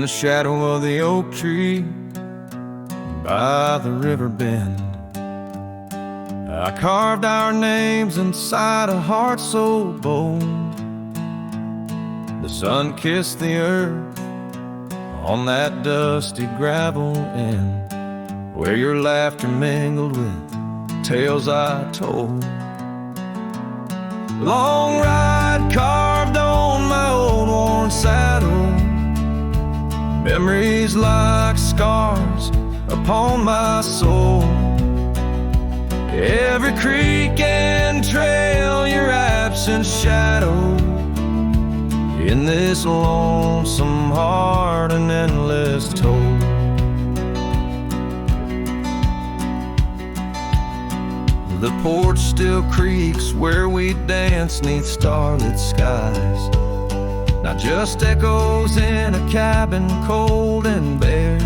the shadow of the oak tree by the river bend, I carved our names inside a heart so bold. The sun kissed the earth on that dusty gravel end, where your laughter mingled with tales I told. Long ride carved on my old worn saddle, memories like scars upon my soul. Every creek and trail, your absent shadow, in this lonesome heart an endless toll. The porch still creaks where we dance neath starlit skies, not just echoes in a cabin cold and bare.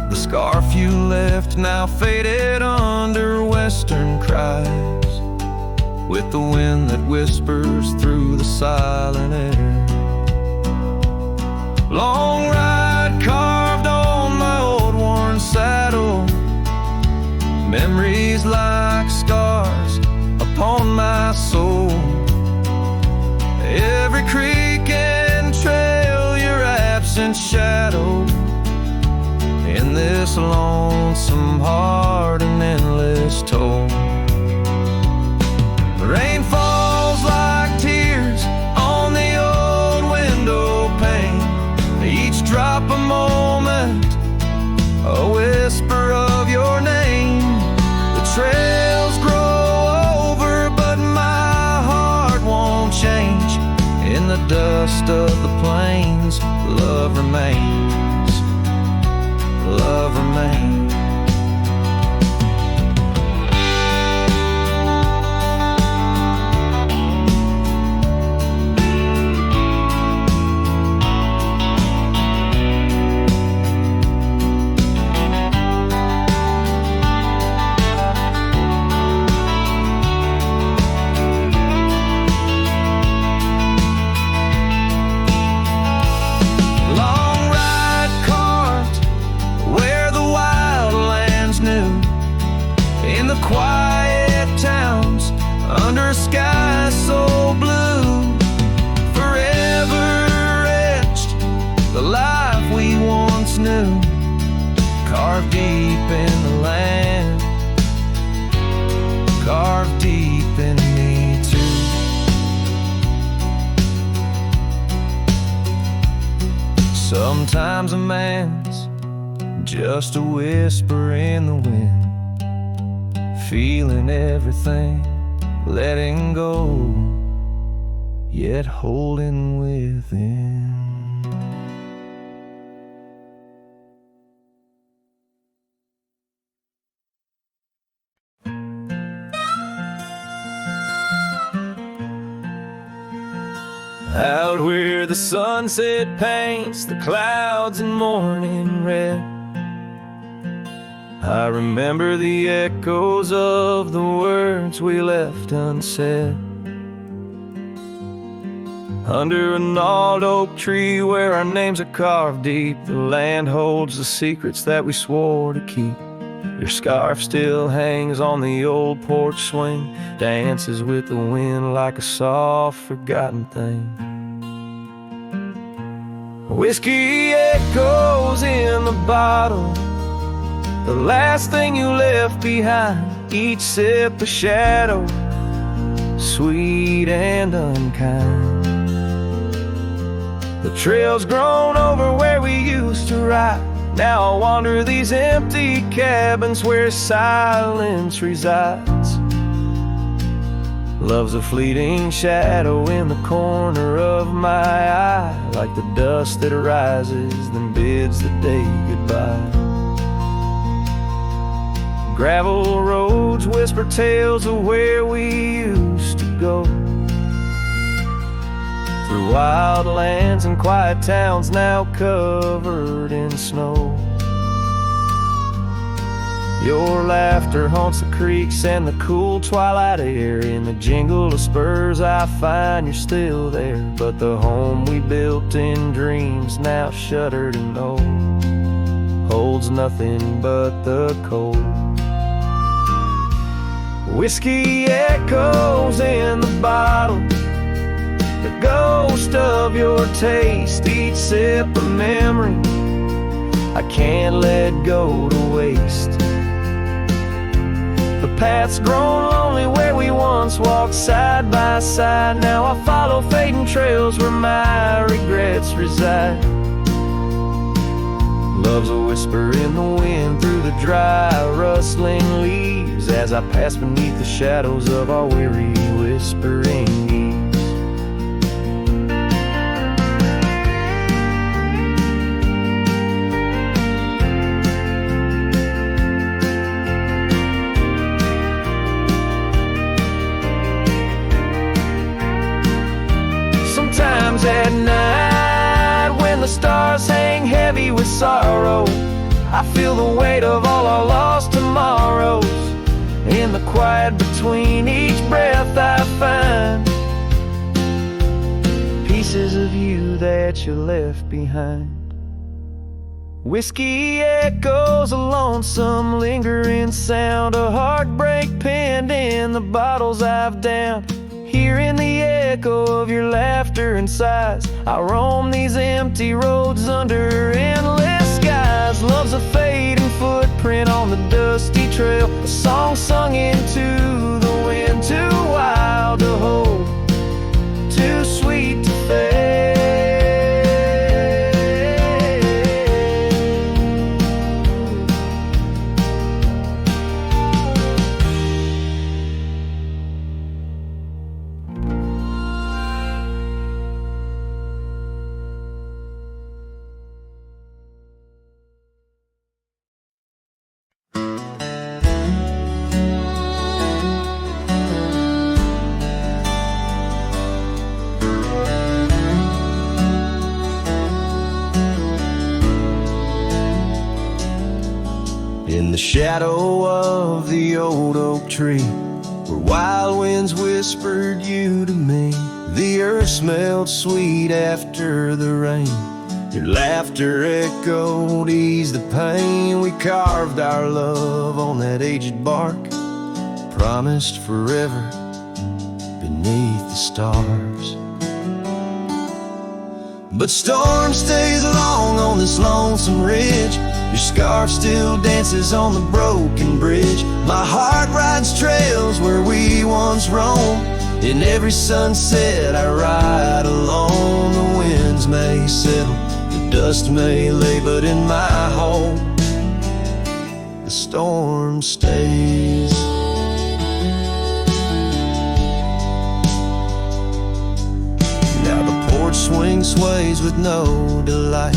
The scarf you left now faded under western cries, with the wind that whispers through the silent air. Long ride carved on my old worn saddle, memories like scars upon my soul. Every creek and trail, your absent shadow, in this lonesome heart an endless toll. Rain falls like tears on the old window pane, each drop a moment, a whisper of your name. The trails grow over, but my heart won't change. In the dust of the plains, love remains, love remains. Quiet towns under skies so blue, forever etched the life we once knew, carved deep in the land, carved deep in me too. Sometimes a man's just a whisper in the wind, feeling everything, letting go, yet holding within. Out where the sunset paints the clouds in morning red, I remember the echoes of the words we left unsaid. Under a gnarled oak tree where our names are carved deep, the land holds the secrets that we swore to keep. Your scarf still hangs on the old porch swing, dances with the wind like a soft forgotten thing. Whiskey echoes in the bottle, the last thing you left behind, each sip a shadow, sweet and unkind. The trail's grown over where we used to ride, now I wander these empty cabins where silence resides. Love's a fleeting shadow in the corner of my eye, like the dust that rises then bids the day goodbye. Gravel roads whisper tales of where we used to go, through wild lands and quiet towns now covered in snow. Your laughter haunts the creeks and the cool twilight air. In the jingle of spurs I find you're still there. But the home we built in dreams, now shuttered and old, holds nothing but the cold. Whiskey echoes in the bottle, the ghost of your taste, each sip a memory I can't let go to waste. The path's grown lonely where we once walked side by side. Now I follow fading trails where my regrets reside. Love's a whisper in the wind through the dry, rustling leaves, as I pass beneath the shadows of our weary whispering eaves. Sometimes at night, when the stars hang heavy with sorrow, I feel the weight of all our lost tomorrows. In the quiet between each breath I find pieces of you that you left behind. Whiskey echoes, a lonesome lingering sound, a heartbreak penned in the bottles I've downed. Hearing the echo of your laughter and sighs, I roam these empty roads under endless skies. Love's a fading footprint on the dusty trail, a song sung into the wind, too wild to hold, too sweet to fail. In the shadow of the old oak tree, where wild winds whispered you to me, the earth smelled sweet after the rain. Your laughter echoed, eased the pain. We carved our love on that aged bark, promised forever beneath the stars. But storm stays long on this lonesome ridge. Your scarf still dances on the broken bridge. My heart rides trails where we once roamed. In every sunset I ride alone. The winds may settle, the dust may lay, but in my home the storm stays. Now the porch swing sways with no delight,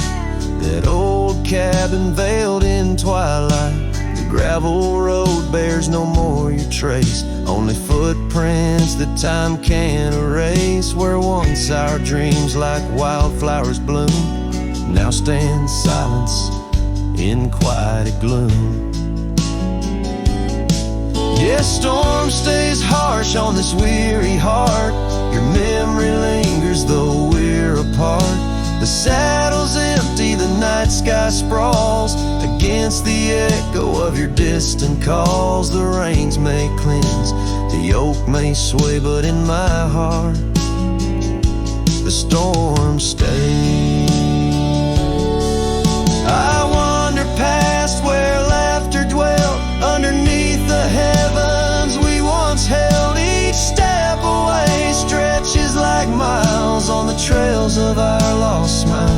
that old cabin veiled in twilight. The gravel road bears no more your trace, only footprints that time can't erase. Where once our dreams like wildflowers bloom, now stand silence in quiet gloom. Yes, storm stays harsh on this weary heart. Your memory lingers though we're apart. The saddle's empty, the night sky sprawls against the echo of your distant calls. The rains may cleanse, the oak may sway, but in my heart the storm stays. I wander past where laughter dwelt, underneath the heavens we once held. Each step away stretches like miles on the trails of our lost smiles.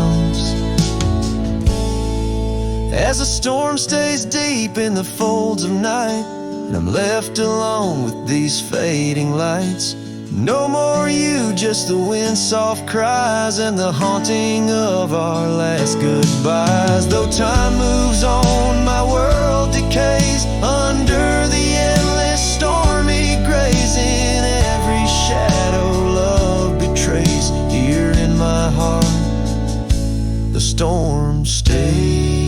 As the storm stays deep in the folds of night, and I'm left alone with these fading lights. No more you, just the wind's soft cries and the haunting of our last goodbyes. Though time moves on, my world decays under the endless stormy grays. In every shadow love betrays, here in my heart the storm stays.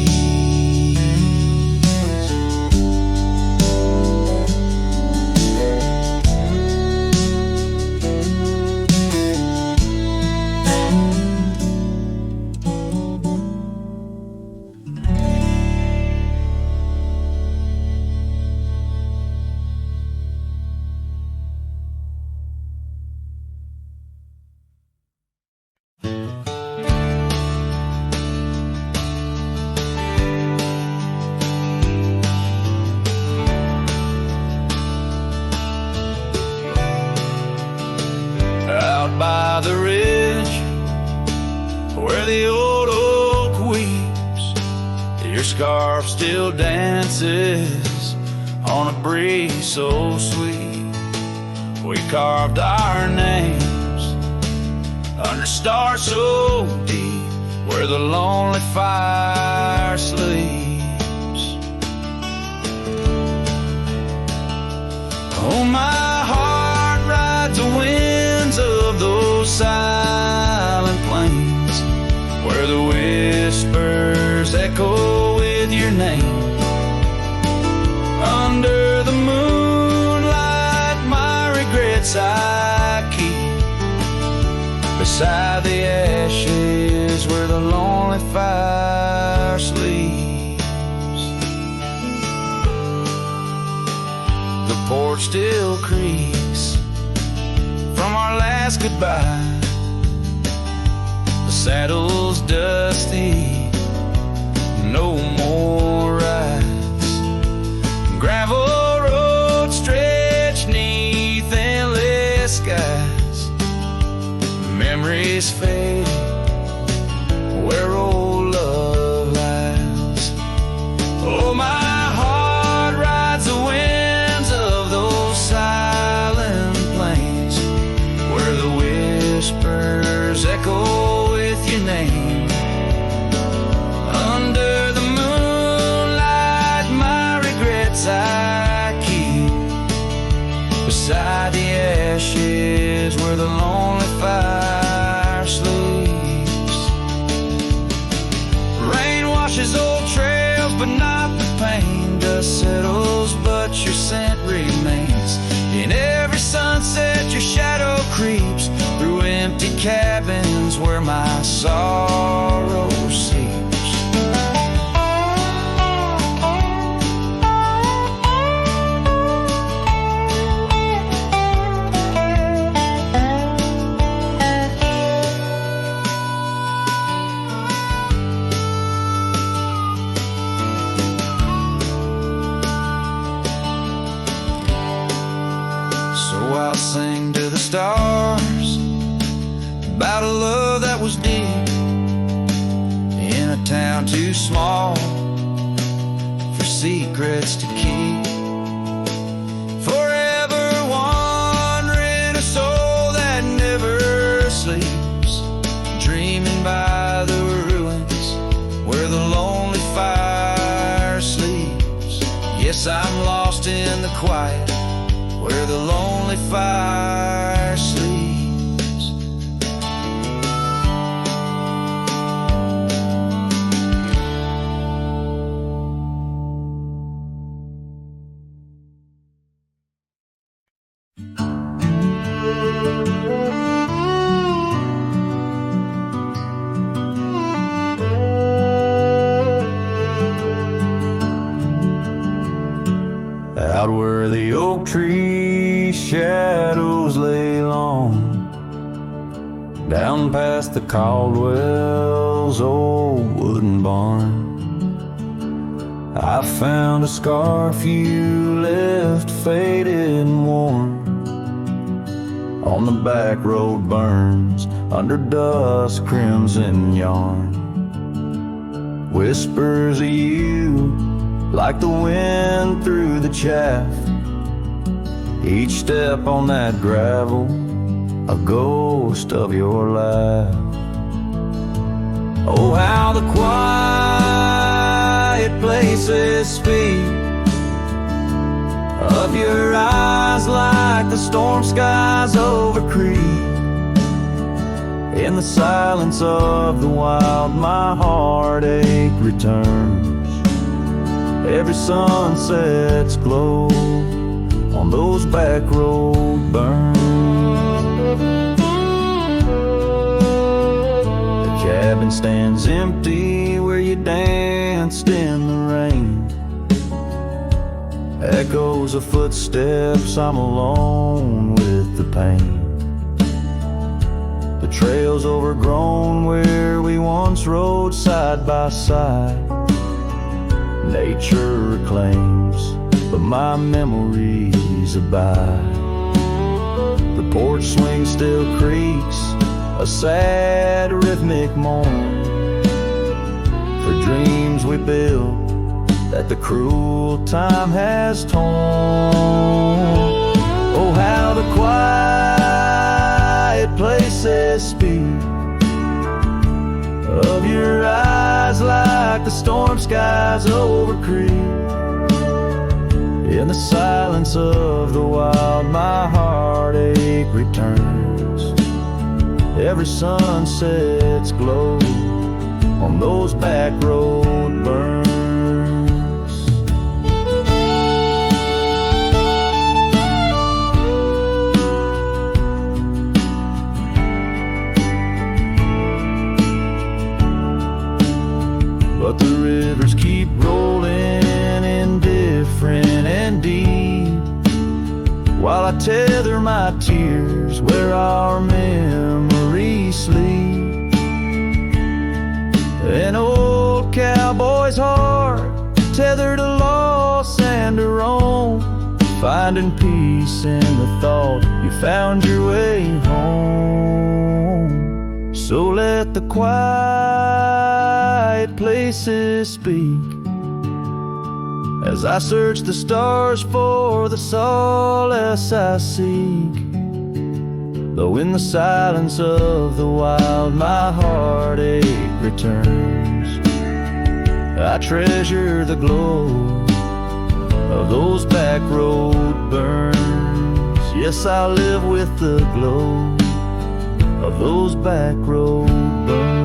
still dances on a breeze so sweet. We carved our names under stars so deep, where the lonely fire sleeps. Oh, my heart rides the winds of those silent plains, where the whispers echo with your name. Under the moonlight, my regrets I keep beside the ashes where the lonely fire sleeps. The porch still creaks from our last goodbye. The saddle's dusty, no more rides. Gravel roads stretch neath endless skies. Memories fade where old love lies. Oh, my heart rides the winds of those silent plains, where the whispers echo with your name. Under the moonlight, my regrets I keep beside the ashes where the lonely fire sleeps. Rain washes old trails, but not the pain. Dust settles, but your scent remains. In every sunset, your shadow creeps through empty cabins where my sorrow seeps. I'll sing to the stars about a love that was deep in a town too small for secrets to keep. Forever wandering, a soul that never sleeps, dreaming by the ruins where the lonely fire sleeps. Yes, I'm lost in the quiet where the lonely fire sleeps. Out where the oak tree shadows lay long, down past the Caldwell's old wooden barn, I found a scarf you left faded and worn. On the back road burns under dust crimson yarn. Whispers of you like the wind through the chaff. Each step on that gravel, a ghost of your laugh. Oh, how the quiet places speak of your eyes like the storm skies over creek. In the silence of the wild, my heartache returns. Every sunset's glow on those back road burns. The cabin stands empty where you danced in the rain. Echoes of footsteps, I'm alone with the pain. The trail's overgrown where we once rode side by side. Nature reclaims, but my memories abide. The porch swing still creaks, a sad rhythmic mourn, for dreams we built that the cruel time has torn. Oh, how the quiet places speak of your eyes like the storm skies over creek. In the silence of the wild, my heartache returns. Every sunset's glow on those back road burns. But the rivers keep rolling, indifferent and deep, while I tether my tears where our memories sleep. An old cowboy's heart tethered to loss and to roam, finding peace in the thought you found your way home. So let the quiet places speak as I search the stars for the solace I seek. Though in the silence of the wild my heartache returns, I treasure the glow of those back road burns. Yes, I live with the glow of those back road burns.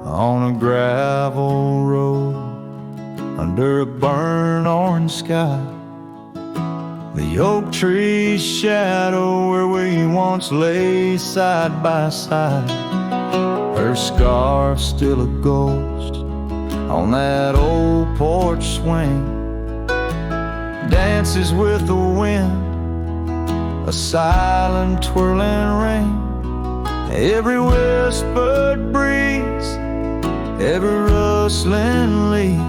On a gravel road under a burnt orange sky, the oak tree's shadow where we once lay side by side. Her scarf's still a ghost on that old porch swing, dances with the wind, a silent twirling ring. Every whispered breeze, every rustling leaf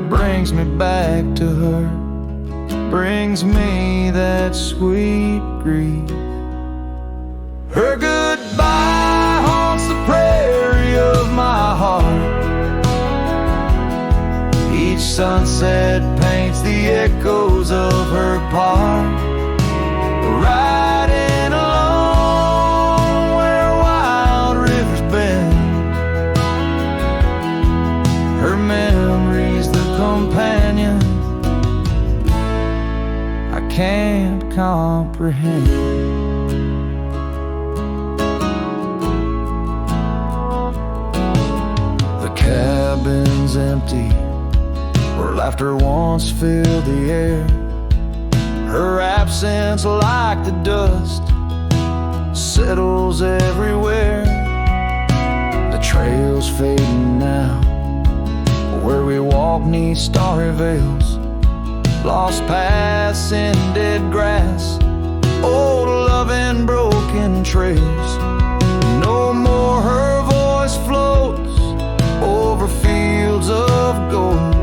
brings me back to her, brings me that sweet grief. Her goodbye haunts the prairie of my heart. Each sunset paints the echoes of her part, riding along where wild rivers bend. Her memory's the companion I can't comprehend. The cabin's empty where laughter once filled the air. Her absence, like the dust, settles everywhere. The trail's fading now, where we walk 'neath starry veils, lost paths in dead grass, old love and broken trails. No more her voice floats over fields of gold,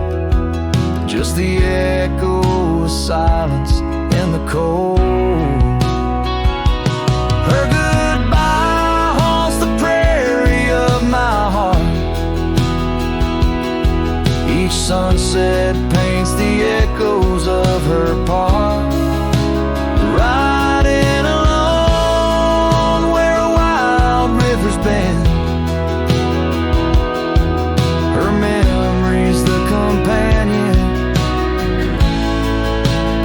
just the echo of silence in the cold. Her goodbye haunts the prairie of my heart. Each sunset paints the echoes of her part, riding along where wild rivers bend. Her memory's the companion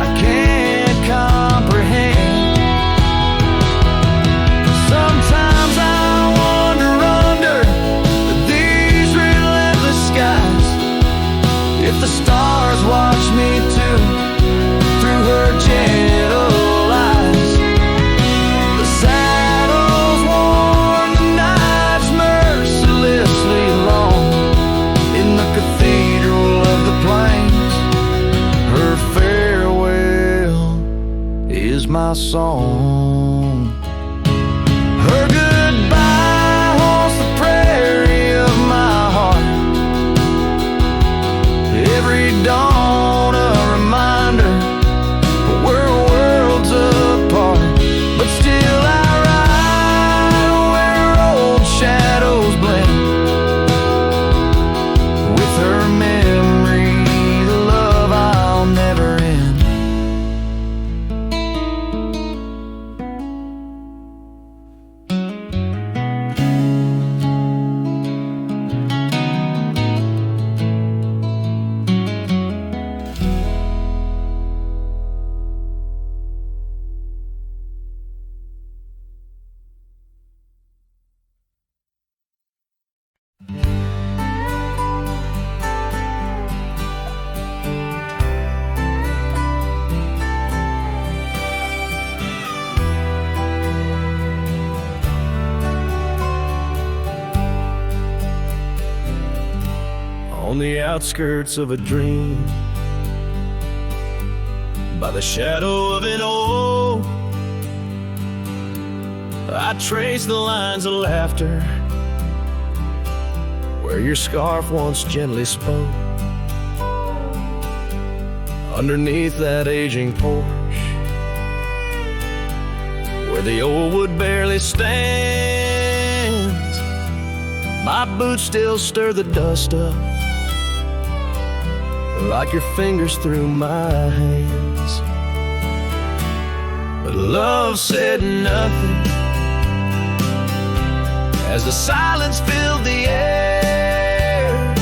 I can't comprehend. Sometimes I wander under these relentless skies, if the stars watch me too, through her my song. Her goodbye haunts the prairie of my heart. Every dawn a reminder we're worlds apart, but still I ride where old shadows blend with her memory, the love I'll never end. On the outskirts of a dream, by the shadow of an oak, I trace the lines of laughter where your scarf once gently spoke. Underneath that aging porch, where the old wood barely stands, my boots still stir the dust up like your fingers through my hands. But love said nothing as the silence filled the air,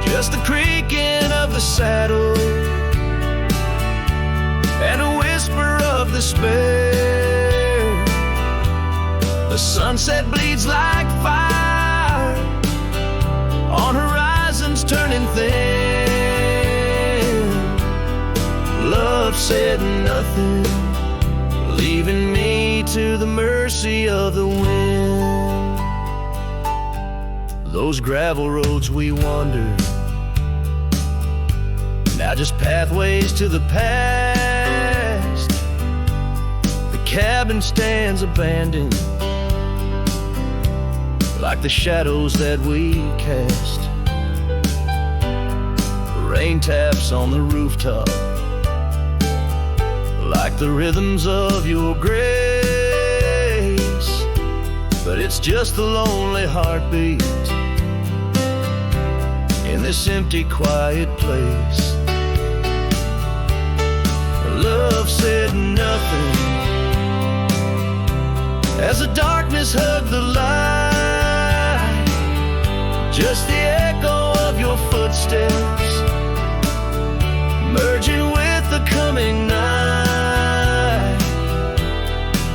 just the creaking of the saddle and a whisper of despair. The sunset bleeds like fire on horizons turning thin. Love said nothing, leaving me to the mercy of the wind. Those gravel roads we wandered, now just pathways to the past. The cabin stands abandoned, like the shadows that we cast. Rain taps on the rooftop, like the rhythms of your grace. But it's just a lonely heartbeat in this empty, quiet place. Love said nothing as the darkness hugged the light, just the echo of your footsteps merging with the coming night.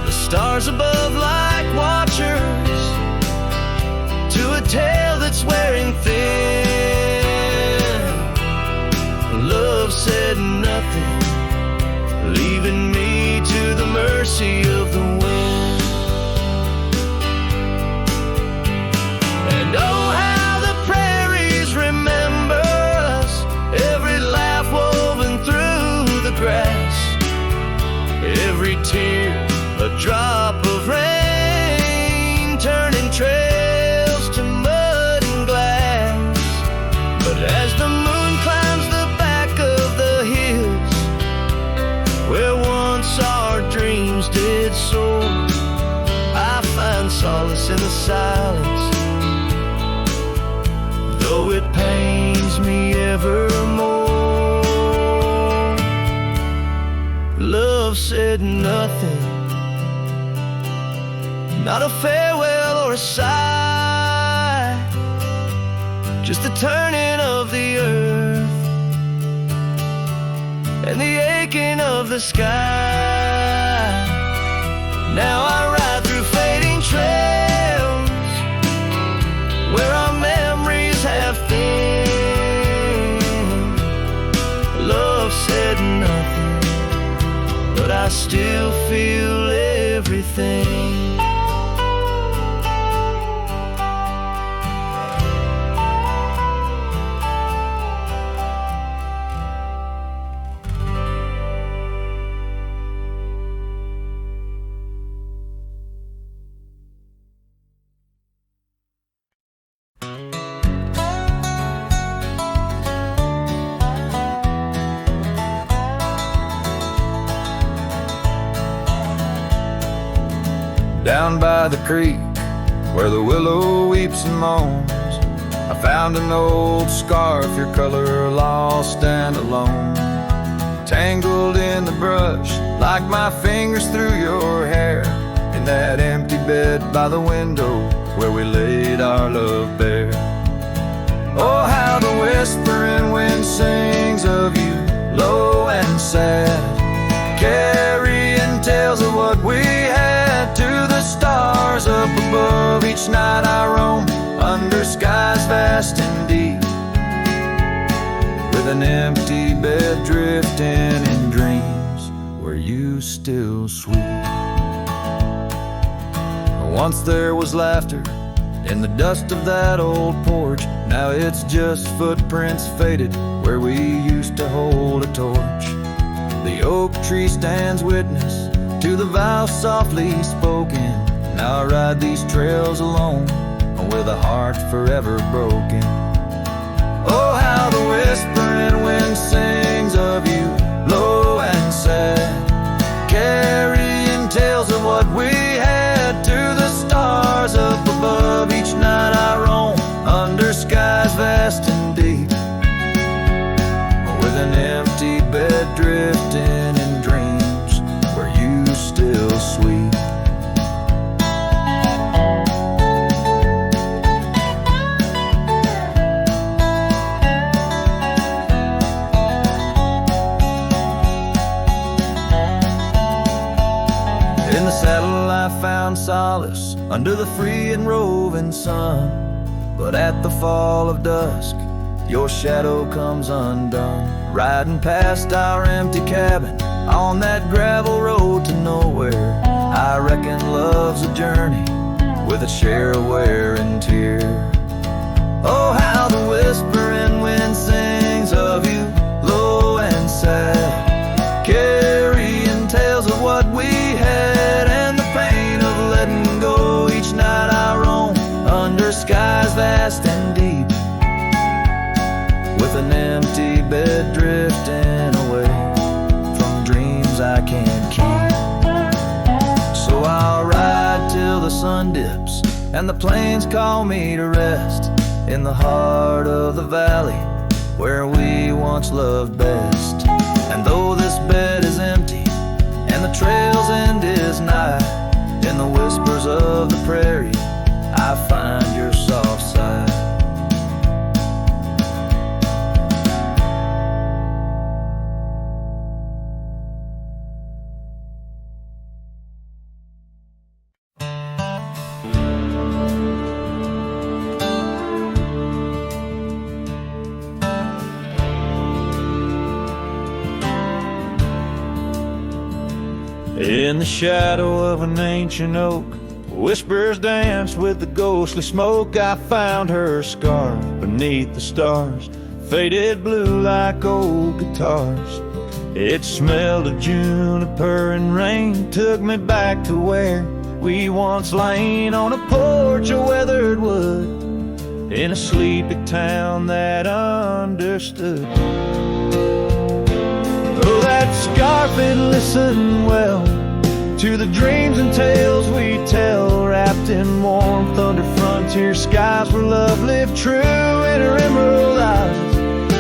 The stars above like watchers to a tale that's wearing thin. Love said nothing, leaving me to the mercy of the wind. And oh, how the prairies remember us, every laugh woven through the grass, every tear a drop of rain, turning trails to mud and glass. But as the moon climbs the back of the hills where once our dreams did soar, I find solace in the silence, though it pains me evermore. Love said nothing, not a farewell or a sigh, just the turning of the earth and the aching of the sky. Now I ride through fading trails where our memories have thinned. Love said nothing, but I still feel everything. down by the creek where the willow weeps and moans. I found an old scarf, your color lost and alone, tangled in the brush like my fingers through your hair, in that empty bed by the window where we laid our love bare. Oh, how the whispering wind sings of you, low and sad, carrying tales of what we had to the stars up above. Each night I roam under skies vast and deep, with an empty bed drifting in dreams where you still sweep. Once there was laughter in the dust of that old porch. Now it's just footprints faded where we used to hold a torch. The oak tree stands witness to the vow softly spoken. Now I ride these trails alone with a heart forever broken. Oh, how the whispering wind sings of you, low and sad, carrying tales of what we had to the stars up above. Each night I roam under skies vast and deep, with an empty bed drifting in dreams where you still sweep. In the saddle I found solace under the free and roving sun, but at the fall of dusk your shadow comes undone. Riding past our empty cabin on that gravel road to nowhere, I reckon love's a journey with a share of wear and tear. Oh, how the whispering wind sings of you, low and sad, carrying tales of what we had and the pain of letting go. Each night I roam under skies vast and deep, with an empty bed drifting away from dreams I can't keep. So I'll ride till the sun dips and the plains call me to rest, in the heart of the valley where we once loved best. And though this bed is empty and the trail's end is nigh, in the whispers of the prairie I find your soft side. In the shadow of an ancient oak, whispers dance with the ghostly smoke. I found her scarf beneath the stars, faded blue like old guitars. It smelled of juniper and rain, took me back to where we once lain on a porch of weathered wood, in a sleepy town that understood. Oh, that scarf, it listened well to the dreams and tales we tell, wrapped in warmth under frontier skies where love lived true in her emerald eyes.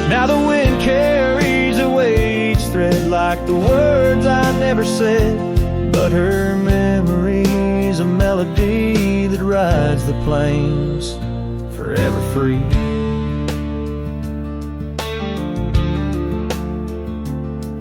Now the wind carries away each thread like the words I never said, but her memory's a melody that rides the plains forever free.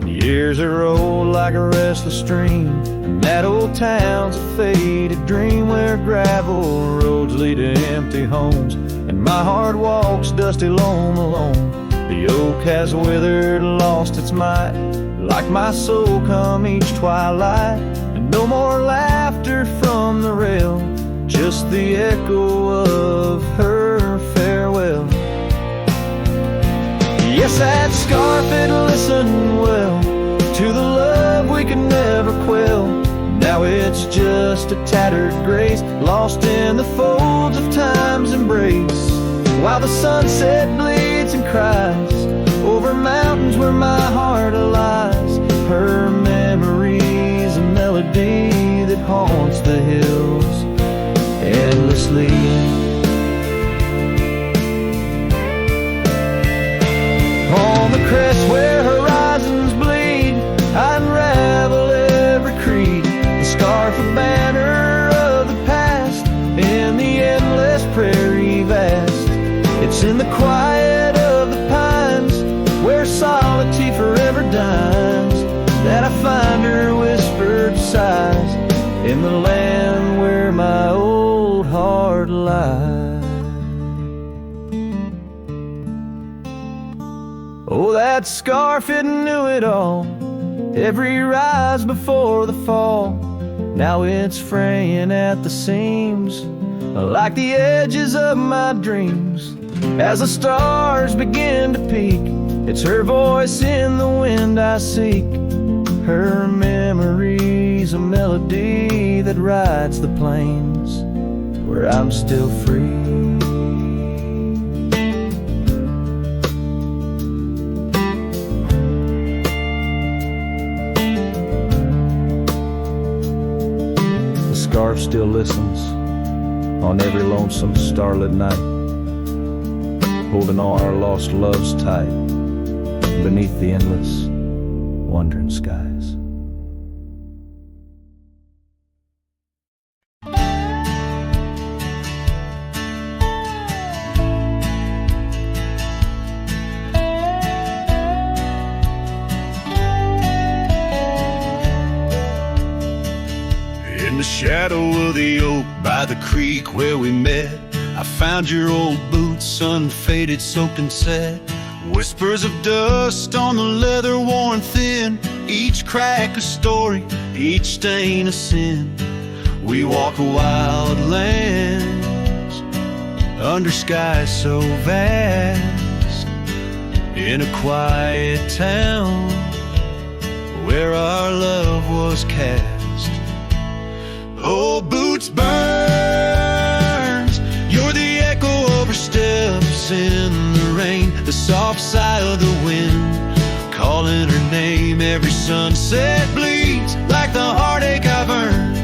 Years are rolled like a restless stream, and that old town's a faded dream where gravel roads lead to empty homes, and my heart walks dusty lone alone. The oak has withered, lost its might, like my soul come each twilight, and no more laughter from the rail, just the echo of her farewell. Yes, that scarf, it listened well to the love we could never quell. Now it's just a tattered grace, lost in the folds of time's embrace, while the sunset bleeds and cries over mountains where my heart lies. Her memory's a melody that haunts the hills crest where horizons bleed, I unravel every creed. The scarf, a banner of the past, in the endless prairie vast. It's in the quiet of the pines, where solitude forever dines, that I find her whispered sighs, in the land where my old heart lies. Oh, that scarf, it knew it all, every rise before the fall. Now it's fraying at the seams, like the edges of my dreams. As the stars begin to peak, it's her voice in the wind I seek. Her memory's a melody that rides the plains where I'm still free. The scarf still listens on every lonesome starlit night, holding all our lost loves tight beneath the endless wandering skies. In the shadow of the oak by the creek where we met, I found your old boots, unfaded, soaked and set. Whispers of dust on the leather worn thin, each crack a story, each stain a sin. We walk wild lands under skies so vast, in a quiet town where our love was cast. Oh, boots burns, you're the echo of her steps in the rain, the soft sigh of the wind, calling her name. Every sunset bleeds like the heartache I've earned.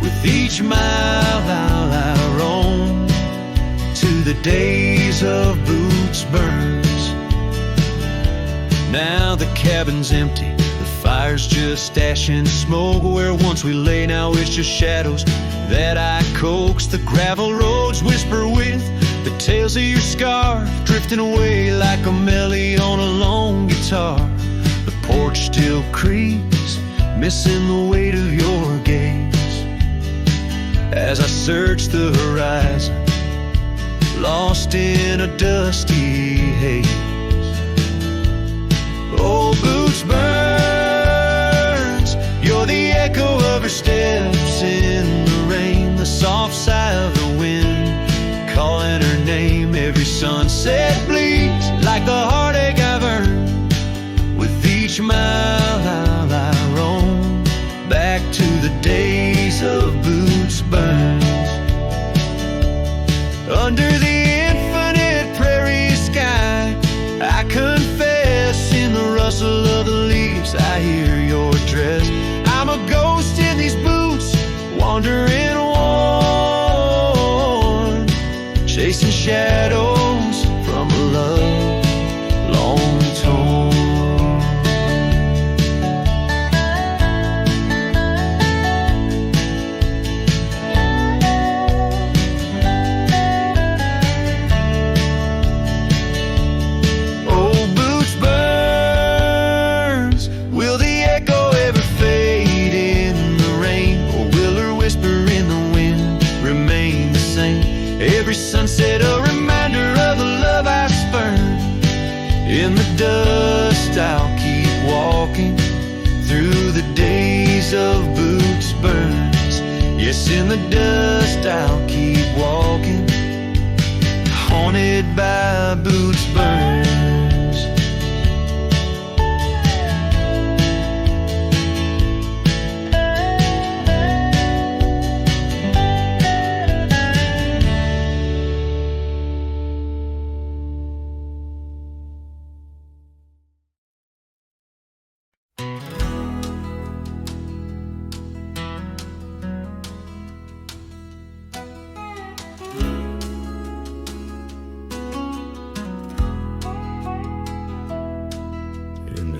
With each mile I roam to the days of Boots Burns. Now the cabin's empty, the fire's just ash and smoke. Where once we lay, now it's just shadows that I coax. The gravel roads whisper with the tales of your scarf, drifting away like a melody on a lone guitar. The porch still creaks, missing the weight of your gaze. As I search the horizon, lost in a dusty haze. Oh, Boots burns, you're the echo of her steps in the rain, the soft sigh of the wind, calling her name. Every sunset bleeds like the heartache I've earned. With each mile I roam back to the days of Boots Burns. Under the infinite prairie sky, I confess, in the rustle of the leaves I hear your dress. I'm a ghost in these boots, wandering worn, chasing shadows from a love long torn. Every sunset a reminder of the love I spurned. In the dust I'll keep walking through the days of Boots Burns. Yes, in the dust I'll keep walking, haunted by Boots Burns.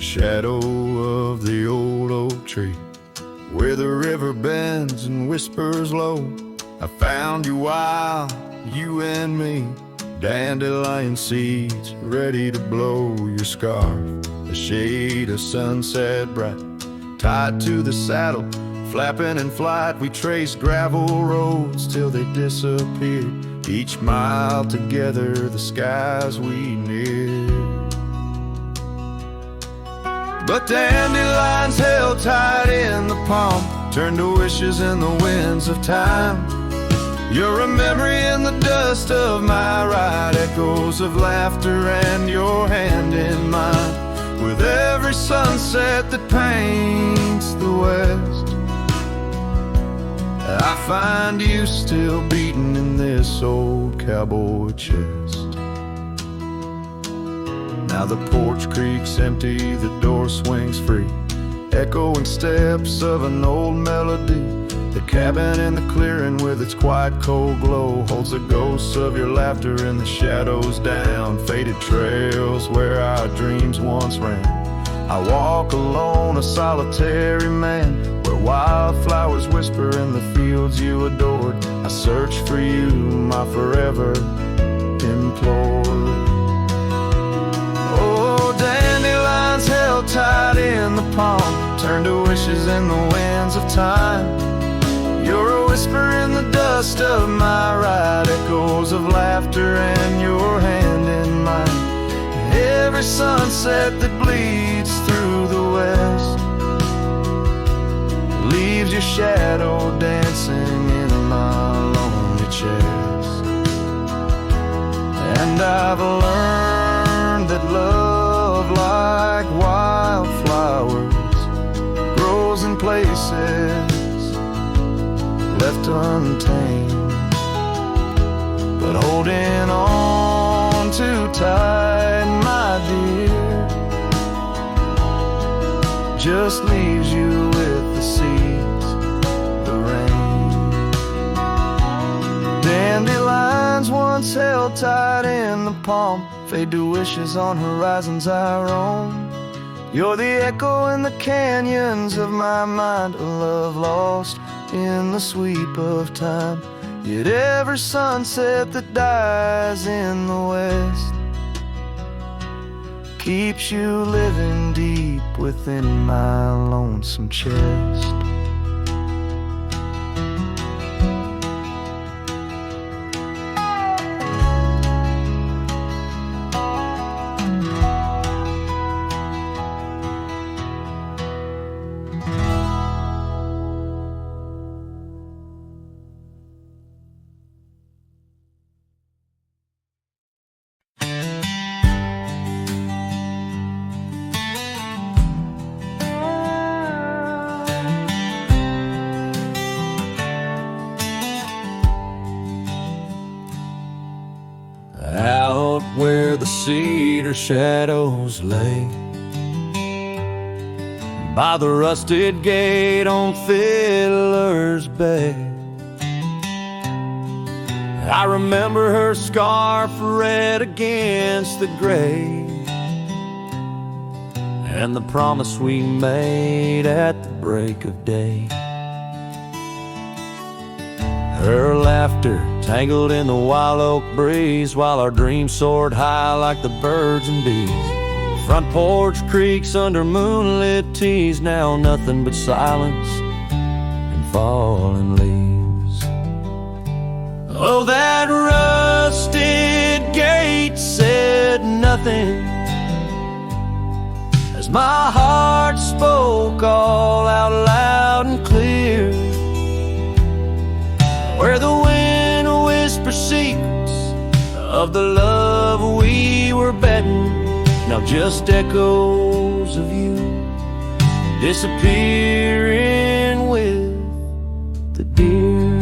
shadow of the old oak tree, where the river bends and whispers low. I found you while you and me, dandelion seeds ready to blow. Your scarf, a shade of sunset bright, tied to the saddle, flapping in flight. We traced gravel roads till they disappeared, each mile together the skies we neared. But dandelions held tight in the palm turned to wishes in the winds of time. You're a memory in the dust of my ride, echoes of laughter and your hand in mine. With every sunset that paints the west, I find you still beating in this old cowboy chest. Now the porch creaks empty, the door swings free, echoing steps of an old melody. The cabin in the clearing with its quiet cold glow holds the ghosts of your laughter in the shadows down faded trails where our dreams once ran. I walk alone, a solitary man, where wildflowers whisper in the fields you adored. I search for you, my forever implored. Oh, dandelions held tight in the palm turned to wishes in the winds of time. You're a whisper in the dust of my ride, echoes of laughter and your hand in mine. Every sunset that bleeds through the west leaves your shadow dancing in my lonely chest. And I've learned that love, like wildflowers, grows in places left untamed. But holding on too tight, my dear, just leaves you with the seeds, the rain. Dandelions once held tight in the palm fade to wishes on horizons our own. You're the echo in the canyons of my mind, a love lost in the sweep of time. Yet every sunset that dies in the west keeps you living deep within my lonesome chest. Out where the cedar shadows lay, by the rusted gate on Fiddler's Bay, I remember her scarf red against the gray, and the promise we made at the break of day. Her laughter tangled in the wild oak breeze, while our dreams soared high like the birds and bees. Front porch creaks under moonlit teas, now nothing but silence and falling leaves. Oh, that rusted gate said nothing as my heart spoke all out loud and clear, where the wind whispers secrets of the love we were betting. Now just echoes of you disappearing with the deer.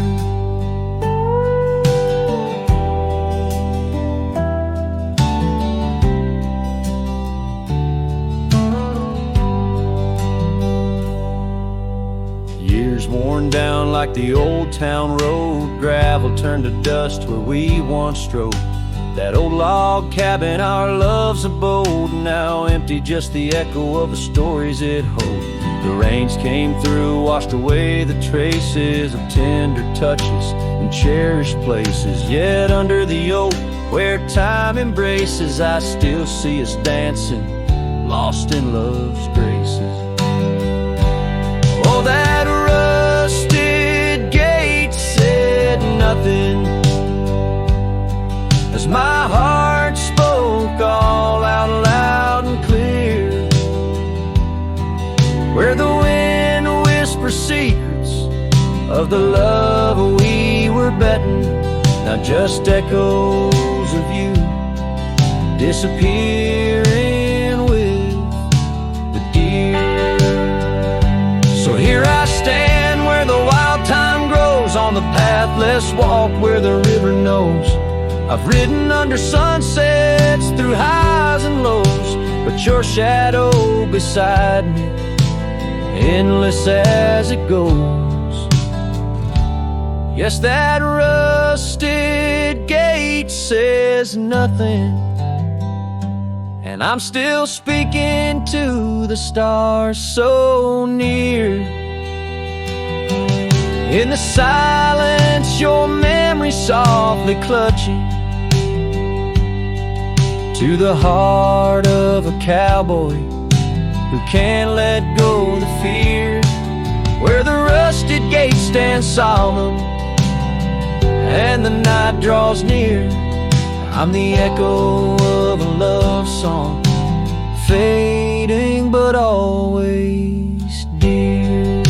Years worn down like the old town road, gravel turned to dust where we once strode. That old log cabin, our love's abode, now empty, just the echo of the stories it holds. The rains came through, washed away the traces of tender touches and cherished places. Yet under the oak, where time embraces, I still see us dancing, lost in love's graces. Oh, that rusted gate said nothing as my heart spoke all out loud and clear. Where the wind whispers secrets of the love we were betting, now just echoes of you disappearing with the deer. So here I stand where the wild thyme grows, on the pathless walk where the river knows. I've ridden under sunsets through highs and lows, but your shadow beside me, endless as it goes. Yes, that rusted gate says nothing, and I'm still speaking to the stars so near. In the silence, your memory softly clutching to the heart of a cowboy who can't let go of the fear. Where the rusted gate stands solemn and the night draws near, I'm the echo of a love song, fading but always dear.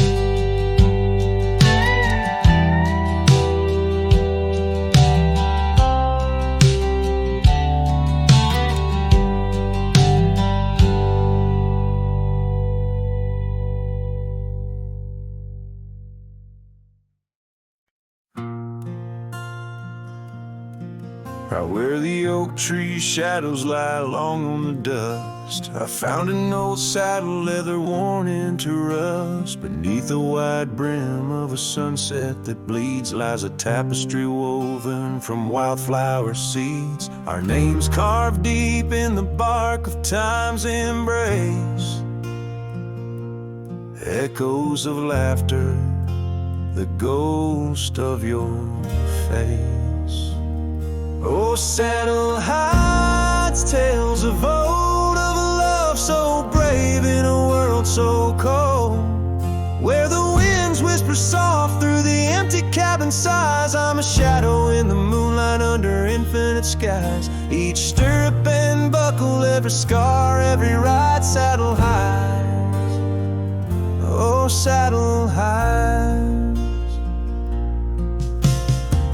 Right where the oak tree shadows lie long on the dust, I found an old saddle leather worn into rust. Beneath the wide brim of a sunset that bleeds lies a tapestry woven from wildflower seeds. Our names carved deep in the bark of time's embrace, echoes of laughter, the ghost of your face. Oh, saddle hides tales of old, of a love so brave in a world so cold. Where the winds whisper soft through the empty cabin sighs, I'm a shadow in the moonlight under infinite skies. Each stirrup and buckle, every scar, every ride, saddle hides. Oh, saddle hides.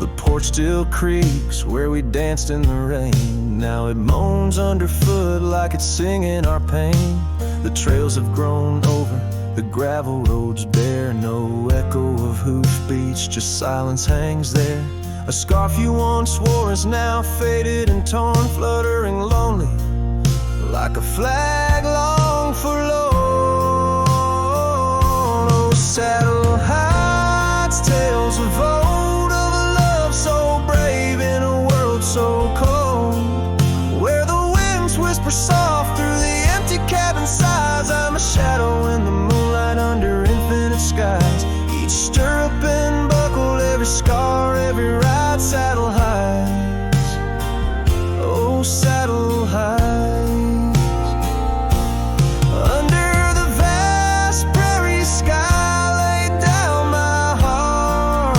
The porch still creaks where we danced in the rain, now it moans underfoot like it's singing our pain. The trails have grown over, the gravel roads bare, no echo of hoofbeats, just silence hangs there. A scarf you once wore is now faded and torn, fluttering lonely like a flag long forlorn. Oh, saddle hides tales of old, of a love so brave in a world so cold. Where the winds whisper soft through the empty cabin sighs, I'm a shadow in the moonlight under infinite skies. Each stirrup and buckle, every scar, every ride, saddle hides. Oh, saddle hides. Under the vast prairie sky laid down my heart,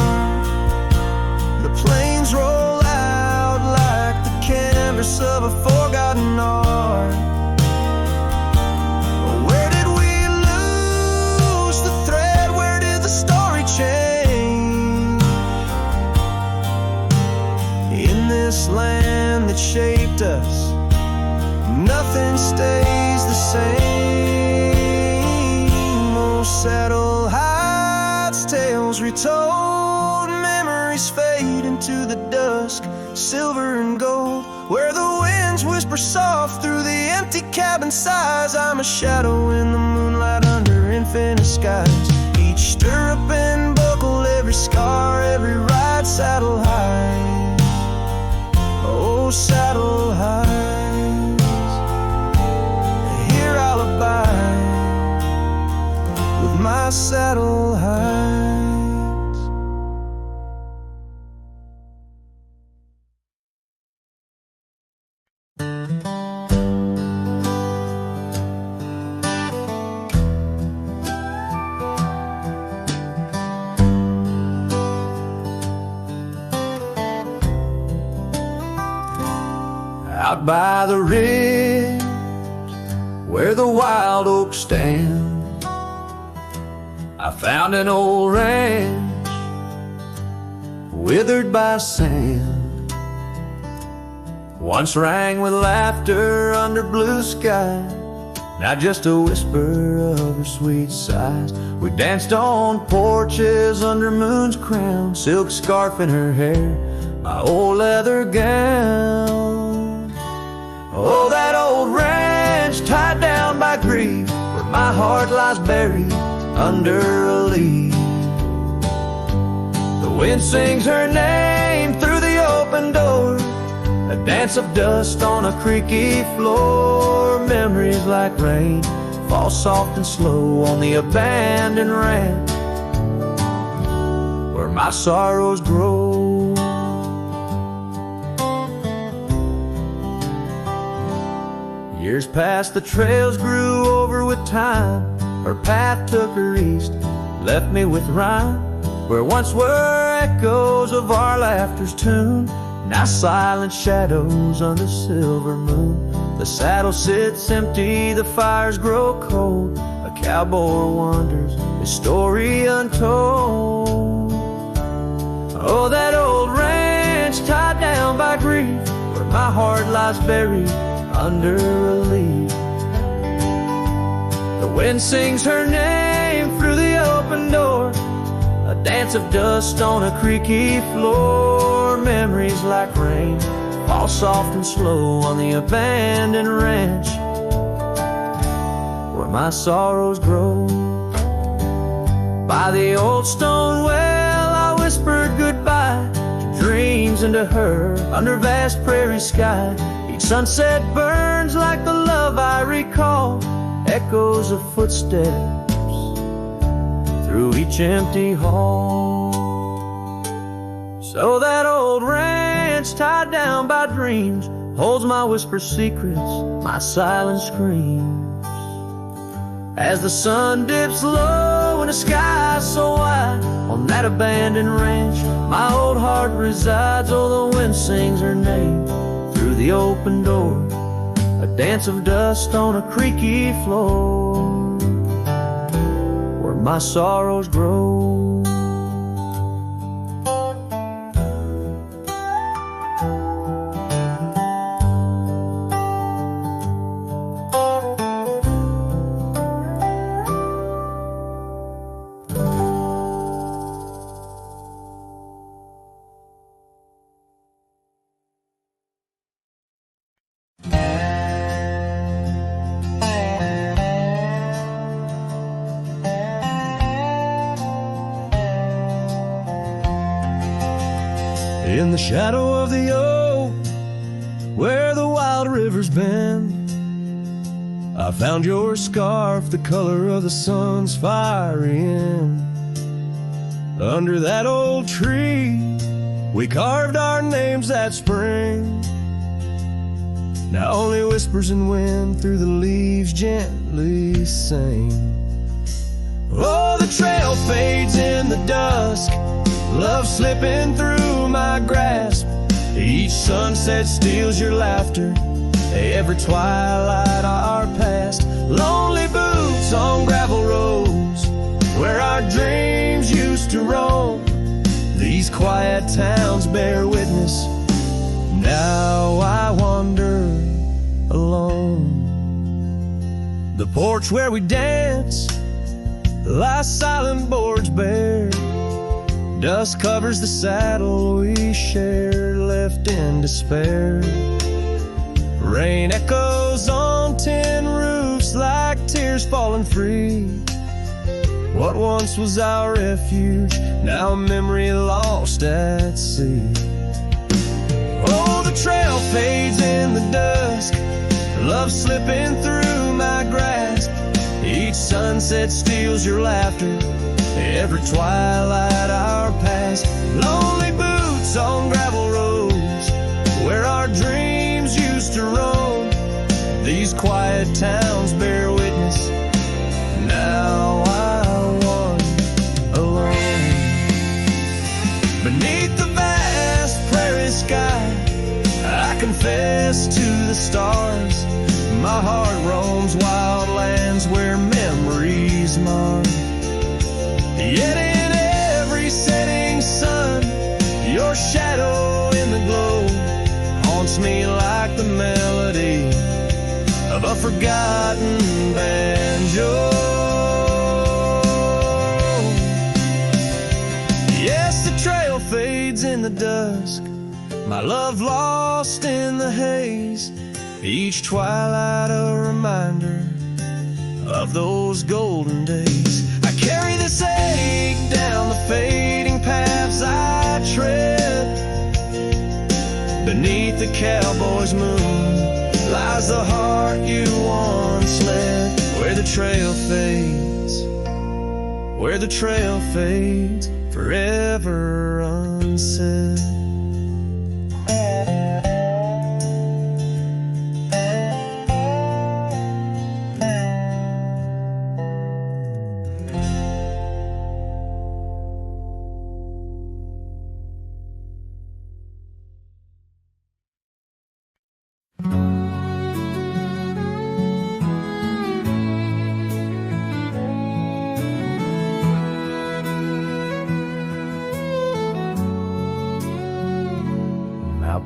the plains roll out like the canvas of a forgotten art. Where did we lose the thread? Where did the story change? In this land that shaped us, nothing stays the same. Oh, saddle hides tales retold, memories fade into the dusk, silver and gold. Where the winds whisper soft through the empty cabin sighs, I'm a shadow in the moonlight under infinite skies. Each stirrup and buckle, every scar, every ride, saddle hides. Oh, those saddle highs. Here I'll abide with my saddle highs. Out by the ridge where the wild oaks stand, I found an old ranch withered by sand. Once rang with laughter under blue sky, now just a whisper of her sweet sighs. We danced on porches under moon's crown, silk scarf in her hair, my old leather gown. Oh, that old ranch tied down by grief, where my heart lies buried under a leaf. The wind sings her name through the open door, a dance of dust on a creaky floor. Memories like rain fall soft and slow on the abandoned ranch where my sorrows grow. Years passed, the trails grew over with time. Her path took her east, left me with rhyme. Where once were echoes of our laughter's tune, now silent shadows under silver moon. The saddle sits empty, the fires grow cold. A cowboy wanders, his story untold. Oh, that old ranch tied down by grief, where my heart lies buried under a leaf. The wind sings her name through the open door, a dance of dust on a creaky floor. Memories like rain fall soft and slow on the abandoned ranch where my sorrows grow. By the old stone well I whispered goodbye to dreams and to her under vast prairie sky. Sunset burns like the love I recall, echoes of footsteps through each empty hall. So that old ranch tied down by dreams holds my whispered secrets, my silent screams. As the sun dips low and the sky so wide, on that abandoned ranch my old heart resides. Oh, the wind sings her name through the open door, a dance of dust on a creaky floor where my sorrows grow. In the shadow of the oak, where the wild river's bend, I found your scarf, the color of the sun's fiery end. Under that old tree, we carved our names that spring. Now only whispers and wind through the leaves gently sing. Oh, the trail fades in the dusk, love slipping through my grasp. Each sunset steals your laughter, every twilight our past. Lonely boots on gravel roads, where our dreams used to roam. These quiet towns bear witness, now I wander alone. The porch where we dance lies silent, boards bare. Dust covers the saddle we shared, left in despair. Rain echoes on tin roofs like tears falling free. What once was our refuge, now a memory lost at sea. Oh, the trail fades in the dusk, love slipping through my grasp. Each sunset steals your laughter, every twilight our past. Lonely boots on gravel roads, where our dreams used to roam. These quiet towns bear witness, now I wander alone. Beneath the vast prairie sky, I confess to the stars. My heart roams wild lands where memories mar. Yet in every setting sun, your shadow in the glow haunts me like the melody of a forgotten banjo. Yes, the trail fades in the dusk, my love lost in the haze. Each twilight a reminder of those golden days. I carry this ache down the fading paths I tread. Beneath the cowboy's moon lies the heart you once led. Where the trail fades, where the trail fades, forever unsaid.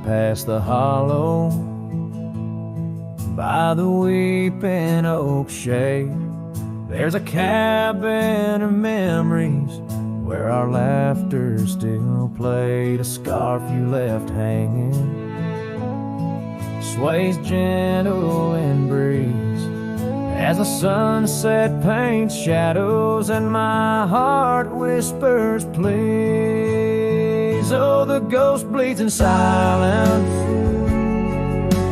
Past the hollow, by the weeping oak shade, there's a cabin of memories where our laughter still played. A scarf you left hanging sways gentle in breeze as the sunset paints shadows and my heart whispers please. Oh, the ghost bleeds in silence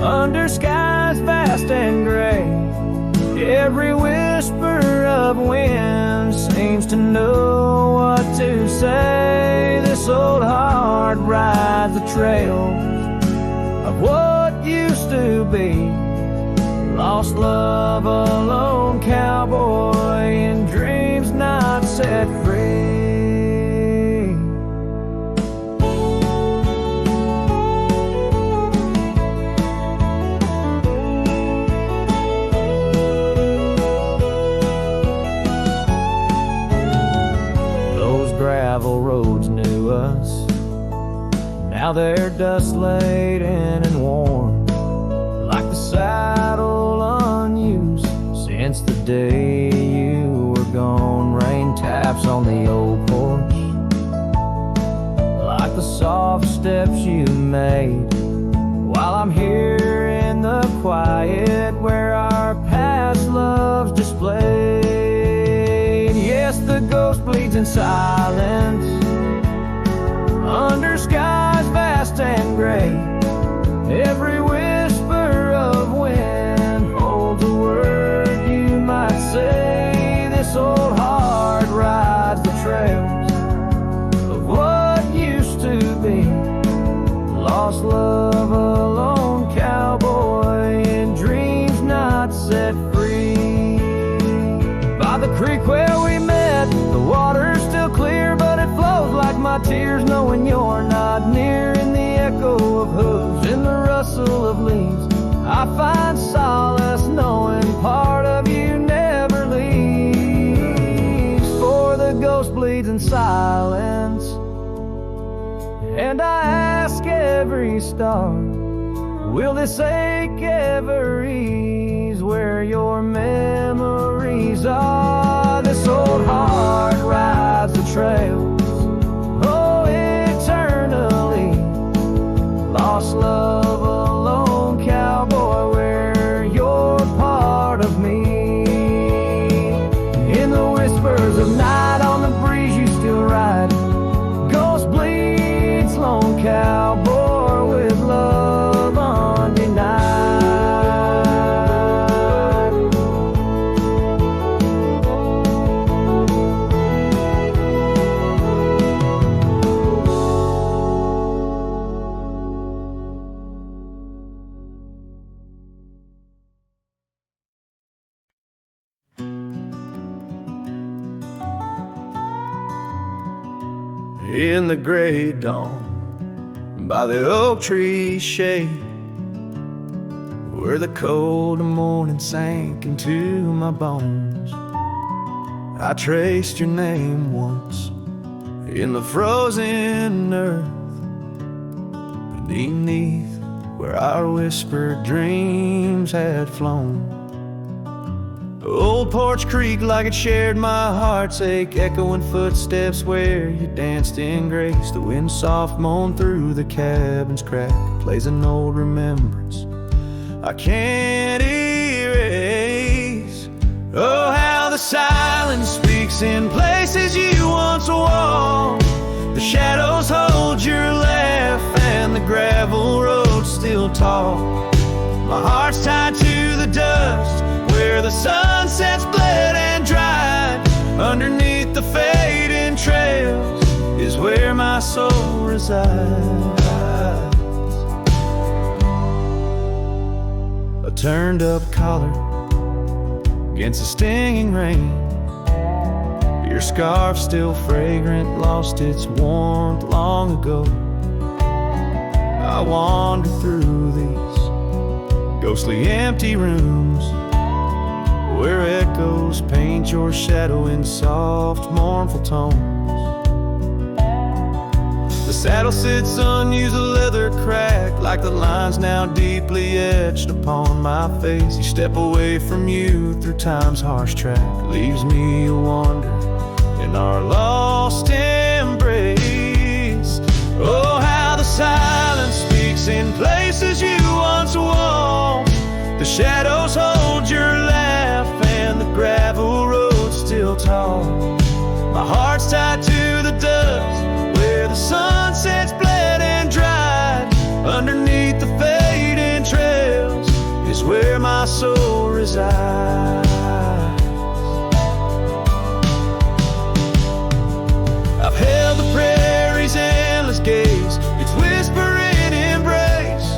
under skies vast and gray. Every whisper of wind seems to know what to say. This old heart rides the trails of what used to be. Lost love, a lone cowboy in dreams not set free. Gravel roads knew us, now they're dust laden and worn, like the saddle unused since the day you were gone. Rain taps on the old porch like the soft steps you made, while I'm here in the quiet where our past loves displayed. Yes, the ghost bleeds in silence under skies vast and gray. Every whisper of wind holds a word you might say. This old heart rides the trails of what used to be. Lost love, a lone cowboy in dreams not set free. By the creek where we met, the water's still clear, but it flows like my tears knowing you're not near. In the echo of hooves, in the rustle of leaves, I find solace knowing part of you never leaves. For the ghost bleeds in silence, and I ask every star, will this ache ever ease where your memories are? This old heart rides the trails, oh, eternally. Lost love, a lone cowboy, where you're part of me. In the whispers of night, on the breeze you still ride. Ghost bleeds, lone cowboy with love. in the gray dawn, by the oak tree shade, where the cold morning sank into my bones. I traced your name once in the frozen earth, beneath where our whispered dreams had flown. Old Porch Creek like it shared my heart's ache, echoing footsteps where you danced in grace. The wind soft moaned through the cabin's crack, plays an old remembrance I can't erase. Oh, how the silence speaks in places you once walked. The shadows hold your laugh and the gravel road still talk. My heart's tied to the dust where the sunsets bled and dried. Underneath the fading trails is where my soul resides. A turned up collar against the stinging rain, your scarf still fragrant, lost its warmth long ago. I wander through these ghostly empty rooms where echoes paint your shadow in soft, mournful tones. The saddle sits unused, the leather cracked, like the lines now deeply etched upon my face. You step away from you through time's harsh track, leaves me a wander in our lost embrace. Oh, how the silence speaks in places you once walked. The shadows hold your laugh and the gravel road still tall. My heart's tied to the dust where the sunsets bled and dried. Underneath the fading trails is where my soul resides. I've held the prairie's endless gaze, its whispering embrace.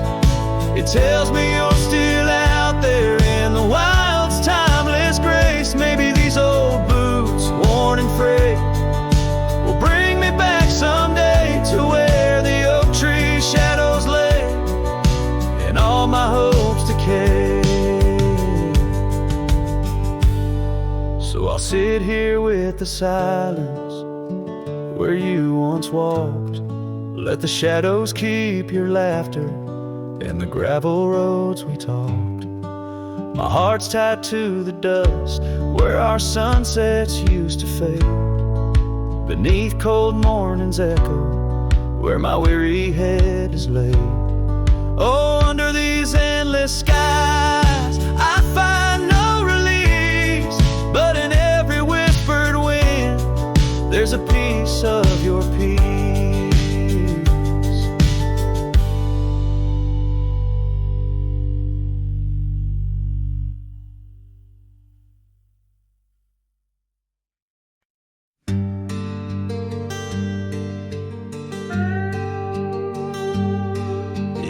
It tells me you're still out there in the wild's timeless grace. Maybe these old boots, worn and frayed, will bring me back someday to where the oak tree shadows lay and all my hopes decay. So I'll sit here with the silence where you once walked. Let the shadows keep your laughter and the gravel roads we talked. My heart's tied to the dust where our sunsets used to fade. Beneath cold morning's echo where my weary head is laid. Oh, under these endless skies I find no release, but in every whispered wind there's a piece of your peace.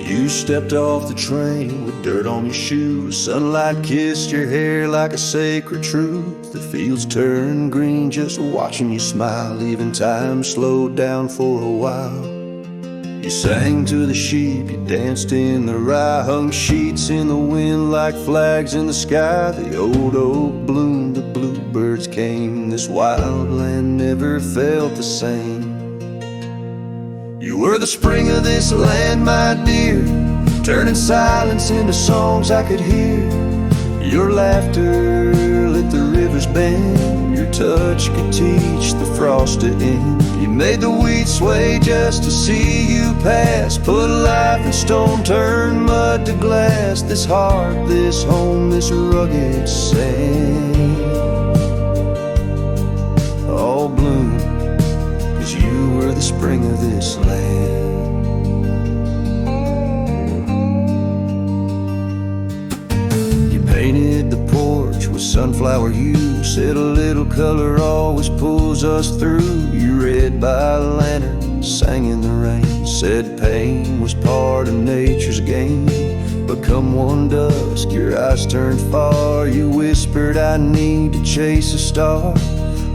You stepped off the train with dirt on your shoes. Sunlight kissed your hair like a sacred truth. The fields turned green just watching you smile. Even time slowed down for a while. You sang to the sheep, you danced in the rye, hung sheets in the wind like flags in the sky. The old oak bloomed, the bluebirds came. This wild land never felt the same. You were the spring of this land, my dear, turning silence into songs I could hear. Your laughter lit the river's bend. Your touch could teach the frost to end. You made the wheat sway just to see you pass. Put life in stone, turn mud to glass. This heart, this home, this rugged sand all bloom, 'cause you were the spring of this land. You painted the porch with sunflower hue, said a little color always pulls us through. You read by a lantern, sang in the rain, said pain was part of nature's game. But come one dusk, your eyes turned far. You whispered, I need to chase a star.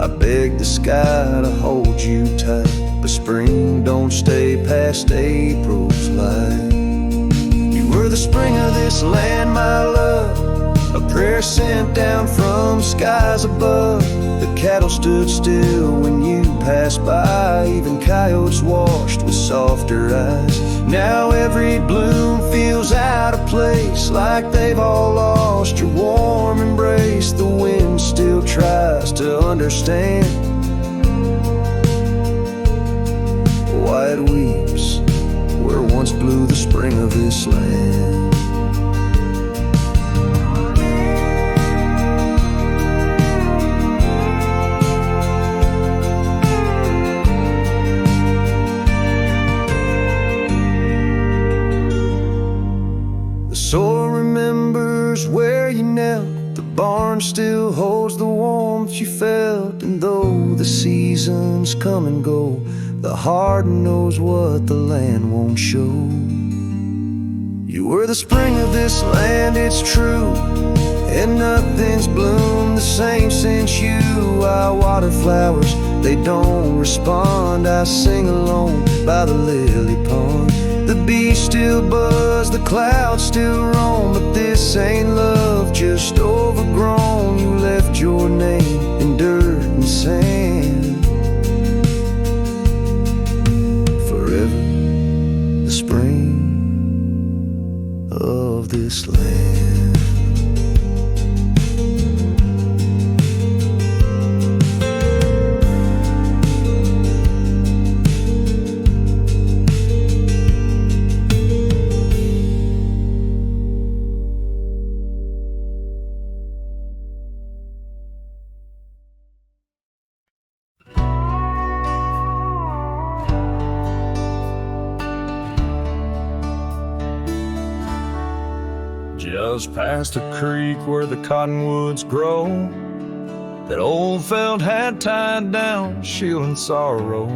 I begged the sky to hold you tight. but spring don't stay past April's light. You were the spring of this land, my love, a prayer sent down from skies above. The cattle stood still when you passed by, even coyotes washed with softer eyes. Now every bloom feels out of place, like they've all lost your warm embrace. The wind still tries to understand why it weeps where once blew the spring of this land. Soil remembers where you knelt, the barn still holds the warmth you felt. And though the seasons come and go, the heart knows what the land won't show. You were the spring of this land, it's true, and nothing's bloomed the same since you. I water flowers, they don't respond. I sing alone by the lily pond. The bees still buzz, the clouds still roam, but this ain't love, just overgrown. You left your name in dirt and sand. Forever the spring of this land. Just past a creek where the cottonwoods grow, that old felt had tied down, shielding sorrow.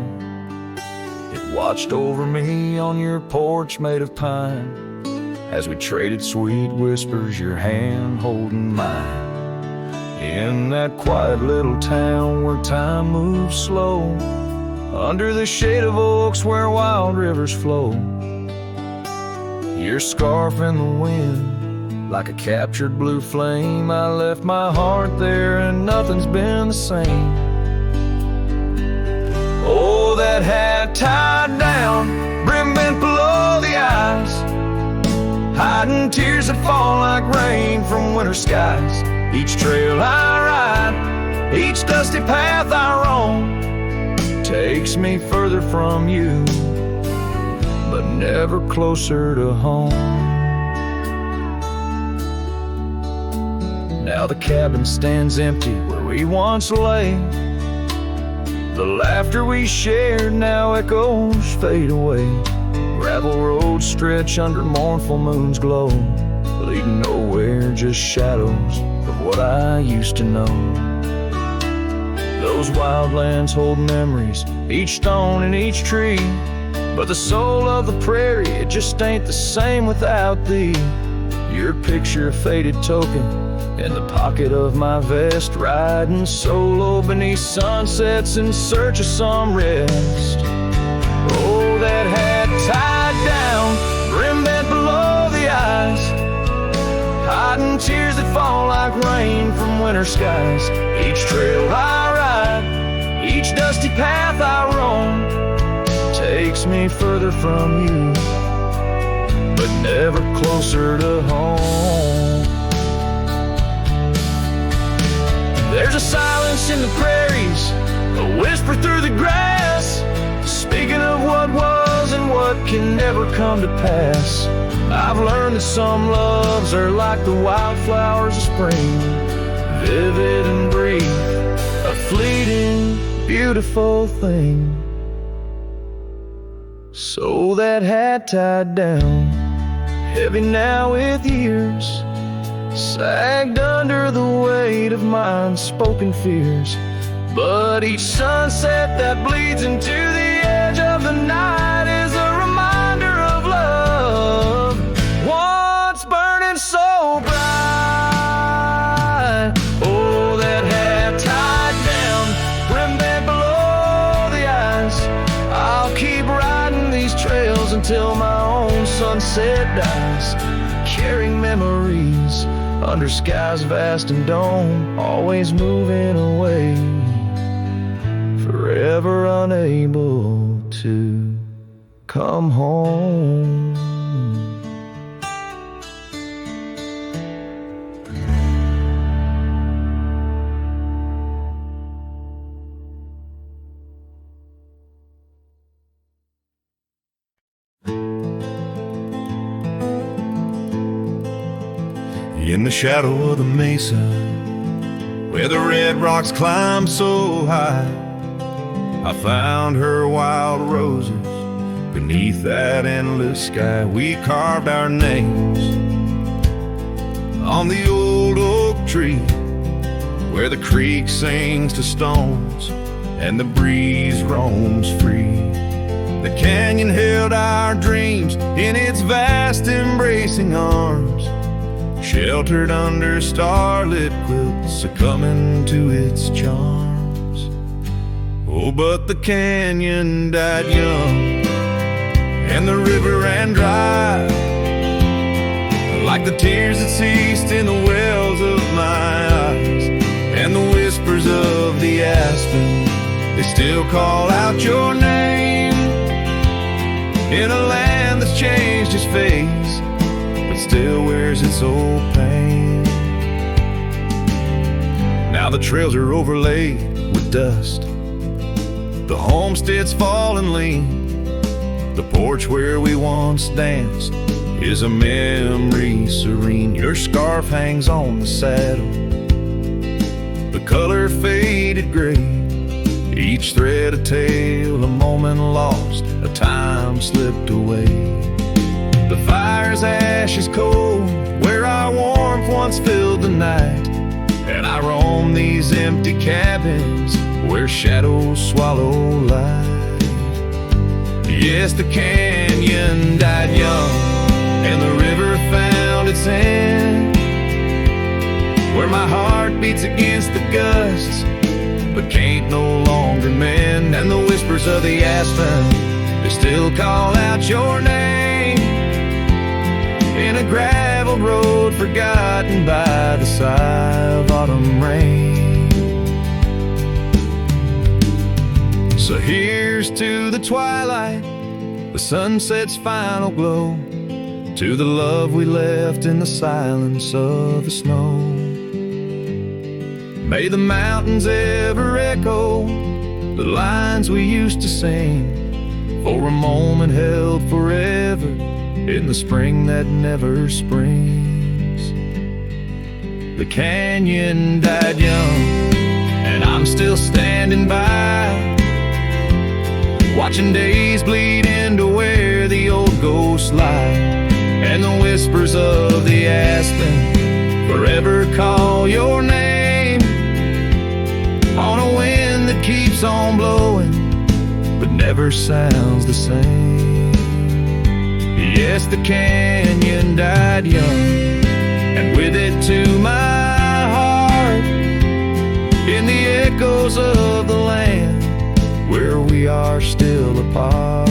It watched over me on your porch made of pine, as we traded sweet whispers, your hand holding mine. In that quiet little town where time moves slow, under the shade of oaks where wild rivers flow, your scarf in the wind like a captured blue flame. I left my heart there and nothing's been the same. Oh, that hat tied down, brim bent below the eyes, hiding tears that fall like rain from winter skies. Each trail I ride, each dusty path I roam, takes me further from you, but never closer to home. Now the cabin stands empty where we once lay. The laughter we shared, now echoes fade away. Gravel roads stretch under mournful moon's glow, leading nowhere, just shadows of what I used to know. Those wildlands hold memories, each stone and each tree, but the soul of the prairie, it just ain't the same without thee. Your picture, a faded token in the pocket of my vest, riding solo beneath sunsets in search of some rest. Oh, that hat tied down, brim bent below the eyes, hiding tears that fall like rain from winter skies. Each trail I ride, each dusty path I roam, takes me further from you, but never closer to home. There's a silence in the prairies, a whisper through the grass, speaking of what was and what can never come to pass. I've learned that some loves are like the wildflowers of spring, vivid and brief, a fleeting, beautiful thing. So that hat tied down, heavy now with years, sagged under the weight of my unspoken fears. But each sunset that bleeds into the edge of the night is a reminder of love, once burning so bright. Oh, that hat tied down, brim bent below the eyes, till my own sunset dies, carrying memories under skies vast and dome, always moving away, forever unable to come home. In the shadow of the mesa, where the red rocks climb so high, I found her wild roses beneath that endless sky. We carved our names on the old oak tree, where the creek sings to stones and the breeze roams free. The canyon held our dreams in its vast embracing arms, sheltered under starlit quilts, succumbing to its charms. Oh, but the canyon died young, and the river ran dry, like the tears that ceased in the wells of my eyes. And the whispers of the aspen, they still call out your name, in a land that's changed its face, but still wears its old pain. Now the trails are overlaid with dust, the homestead's fallen lean, the porch where we once danced is a memory serene. Your scarf hangs on the saddle, the color faded gray, each thread a tale, a moment lost, a time slipped away. The fire's ashes cold, where our warmth once filled the night, and I roam these empty cabins where shadows swallow light. Yes, the canyon died young, and the river found its end, where my heart beats against the gusts, but can't no longer mend. And the whispers of the aspen, they still call out your name, in a gravel road forgotten by the sigh of autumn rain. So here's to the twilight, the sunset's final glow, to the love we left in the silence of the snow. May the mountains ever echo the lines we used to sing, for a moment held forever in the spring that never springs. The canyon died young, and I'm still standing by, watching days bleed into where the old ghosts lie. And the whispers of the aspen forever call your name, on a wind that keeps on blowing but never sounds the same. Yes, the canyon died young, and with it to my heart, in the echoes of the land where we are still apart.